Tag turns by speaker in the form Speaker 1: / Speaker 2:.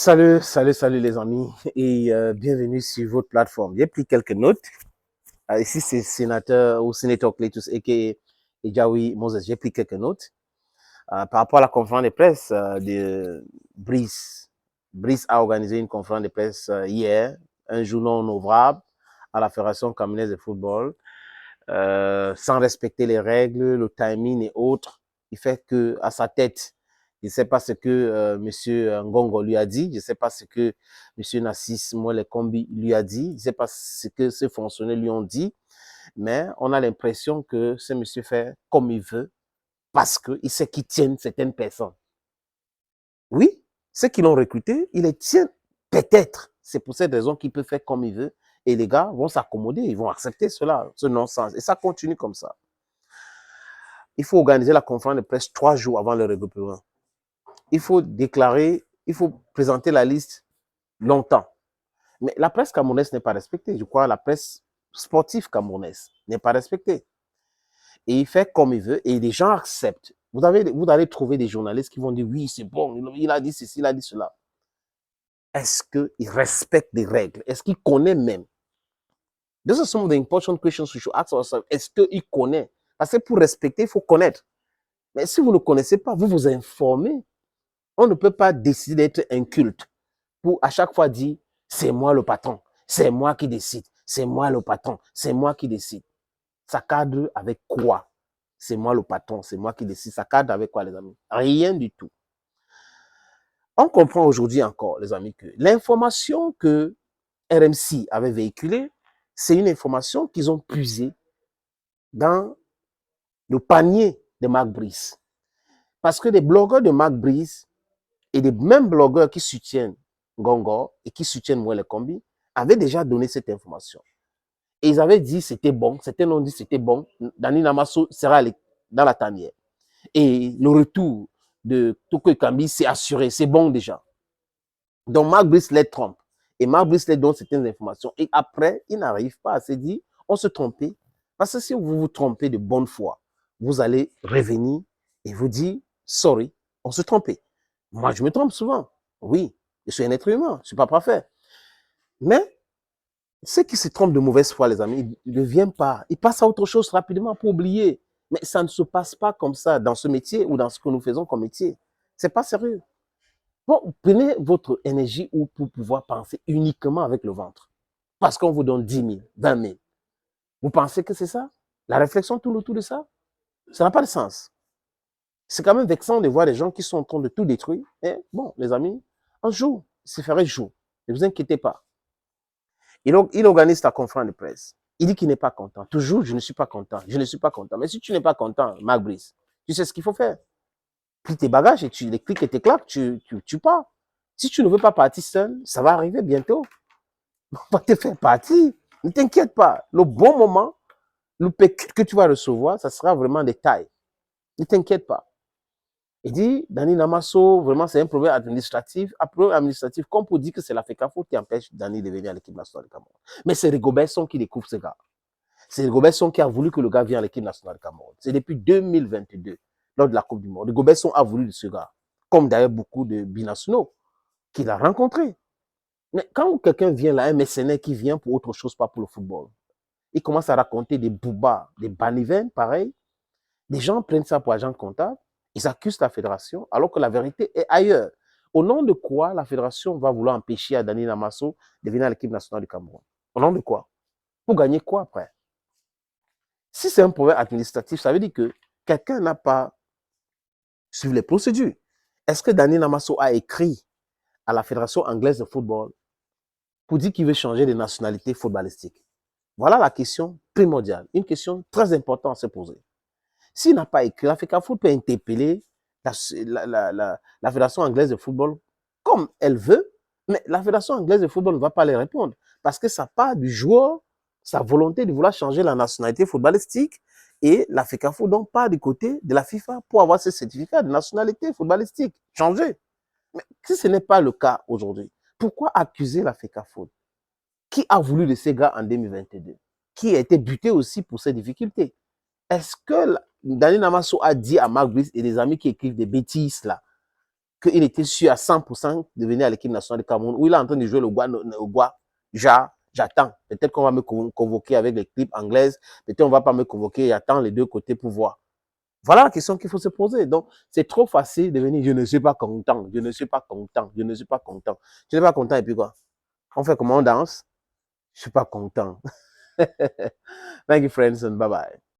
Speaker 1: Salut les amis et bienvenue sur votre plateforme. J'ai pris quelques notes. Ici, c'est sénateur ou sénateur Cletus et Ejawi Moses. J'ai pris quelques notes par rapport à la conférence de presse de Brice. Brice a organisé une conférence de presse hier, un jour non ouvrable à la Fédération camerounaise de football, sans respecter les règles, le timing et autres. Il fait que à sa tête, je ne sais pas ce que M. Ngongo lui a dit. Je ne sais pas ce que M. Nassis Mwele-Kombi lui a dit. Je ne sais pas ce que ces fonctionnaires lui ont dit. Mais on a l'impression que ce monsieur fait comme il veut parce qu'il sait qu'il tient certaines personnes. Oui, ceux qui l'ont recruté, il les tient peut-être. C'est pour cette raison qu'il peut faire comme il veut. Et les gars vont s'accommoder, ils vont accepter cela, ce non-sens. Et ça continue comme ça. Il faut organiser la conférence de presse 3 jours avant le regroupement. Il faut déclarer, il faut présenter la liste longtemps. Mais la presse camerounaise n'est pas respectée. Je crois que la presse sportive camerounaise n'est pas respectée. Et il fait comme il veut et les gens acceptent. Vous allez trouver des journalistes qui vont dire oui, c'est bon, il a dit ceci, il a dit cela. Est-ce qu'il respecte les règles? Est-ce qu'il connaît même? These are some of the important questions we should ask ourselves. Est-ce qu'il connaît? Parce que pour respecter, il faut connaître. Mais si vous ne connaissez pas, vous vous informez. On ne peut pas décider d'être un culte pour à chaque fois dire c'est moi le patron, c'est moi qui décide, c'est moi le patron, c'est moi qui décide. Ça cadre avec quoi? C'est moi le patron, c'est moi qui décide. Ça cadre avec quoi, les amis? Rien du tout. On comprend aujourd'hui encore, les amis, que l'information que RMC avait véhiculée, c'est une information qu'ils ont puisée dans le panier de Marc Brice. Parce que les blogueurs de Marc Brice et les mêmes blogueurs qui soutiennent Ngongo et qui soutiennent Mwele-Kombi avaient déjà donné cette information. Et ils avaient dit c'était bon, certains ont dit c'était bon, Dani Namasso sera dans la tanière. Et le retour de Toko Kambi s'est assuré, c'est bon déjà. Donc Marc Brice les trompe. Et Marc Brice les donne certaines informations. Et après, il n'arrive pas à se dire, on se trompait. Parce que si vous vous trompez de bonne foi, vous allez revenir et vous dire, sorry, on se trompait. Moi, je me trompe souvent. Oui, je suis un être humain, je ne suis pas parfait. Mais ceux qui se trompent de mauvaise foi, les amis, ils ne viennent pas. Ils passent à autre chose rapidement pour oublier. Mais ça ne se passe pas comme ça dans ce métier ou dans ce que nous faisons comme métier. Ce n'est pas sérieux. Bon, prenez votre énergie pour pouvoir penser uniquement avec le ventre. Parce qu'on vous donne 10 000, 20 000. Vous pensez que c'est ça? La réflexion tourne autour de ça? Ça n'a pas de sens. C'est quand même vexant de voir des gens qui sont en train de tout détruire. Et bon, les amis, un jour, c'est ferait jour. Ne vous inquiétez pas. Il organise ta conférence de presse. Il dit qu'il n'est pas content. Toujours, je ne suis pas content. Je ne suis pas content. Mais si tu n'es pas content, Marc Brice, tu sais ce qu'il faut faire. Plie tes bagages et tu les cliques et tes claques, tu pars. Si tu ne veux pas partir seul, ça va arriver bientôt. On va te faire partir. Ne t'inquiète pas. Le bon moment, le pécule que tu vas recevoir, ça sera vraiment des tailles. Ne t'inquiète pas. Il dit, Dani Namasso, vraiment, c'est un problème administratif. Un problème administratif, comme pour dire que c'est la FECAFO qui empêche Dani de venir à l'équipe nationale de Cameroun. Mais c'est Rigobert Song qui découvre ce gars. C'est Rigobert Song qui a voulu que le gars vienne à l'équipe nationale de Cameroun. C'est depuis 2022, lors de la Coupe du Monde. Rigobert Song a voulu de ce gars. Comme d'ailleurs beaucoup de binationaux qu'il a rencontrés. Mais quand quelqu'un vient là, un mercenaire qui vient pour autre chose, pas pour le football, il commence à raconter des boubas, des baniven, pareil. Les gens prennent ça pour agent comptable. Ils accusent la fédération, alors que la vérité est ailleurs. Au nom de quoi la fédération va vouloir empêcher à Dani Namasso de venir à l'équipe nationale du Cameroun? Au nom de quoi? Pour gagner quoi après? Si c'est un problème administratif, ça veut dire que quelqu'un n'a pas suivi les procédures. Est-ce que Dani Namasso a écrit à la Fédération anglaise de football pour dire qu'il veut changer de nationalité footballistique? Voilà la question primordiale, une question très importante à se poser. S'il n'a pas écrit, la FECAFOOT peut interpeller la Fédération anglaise de football comme elle veut, mais la Fédération anglaise de football ne va pas les répondre parce que ça part du joueur, sa volonté de vouloir changer la nationalité footballistique et la FECAFOOT donc part du côté de la FIFA pour avoir ce certificat de nationalité footballistique changé. Mais si ce n'est pas le cas aujourd'hui, pourquoi accuser la FECAFOOT qui a voulu de ces gars en 2022, qui a été buté aussi pour ces difficultés? Est-ce que Dani Namasso a dit à Marc Brice et les amis qui écrivent des bêtises là, qu'il était sûr à 100% de venir à l'équipe nationale de Cameroun, où il est en train de jouer le Bois, j'attends. Peut-être qu'on va me convoquer avec l'équipe anglaise, peut-être on ne va pas me convoquer, j'attends les deux côtés pour voir. Voilà la question qu'il faut se poser. Donc, c'est trop facile de venir, je ne suis pas content, je ne suis pas content, je ne suis pas content. Je ne suis pas content et puis quoi? On fait comment on danse? Je ne suis pas content. Thank you, friends, and bye-bye.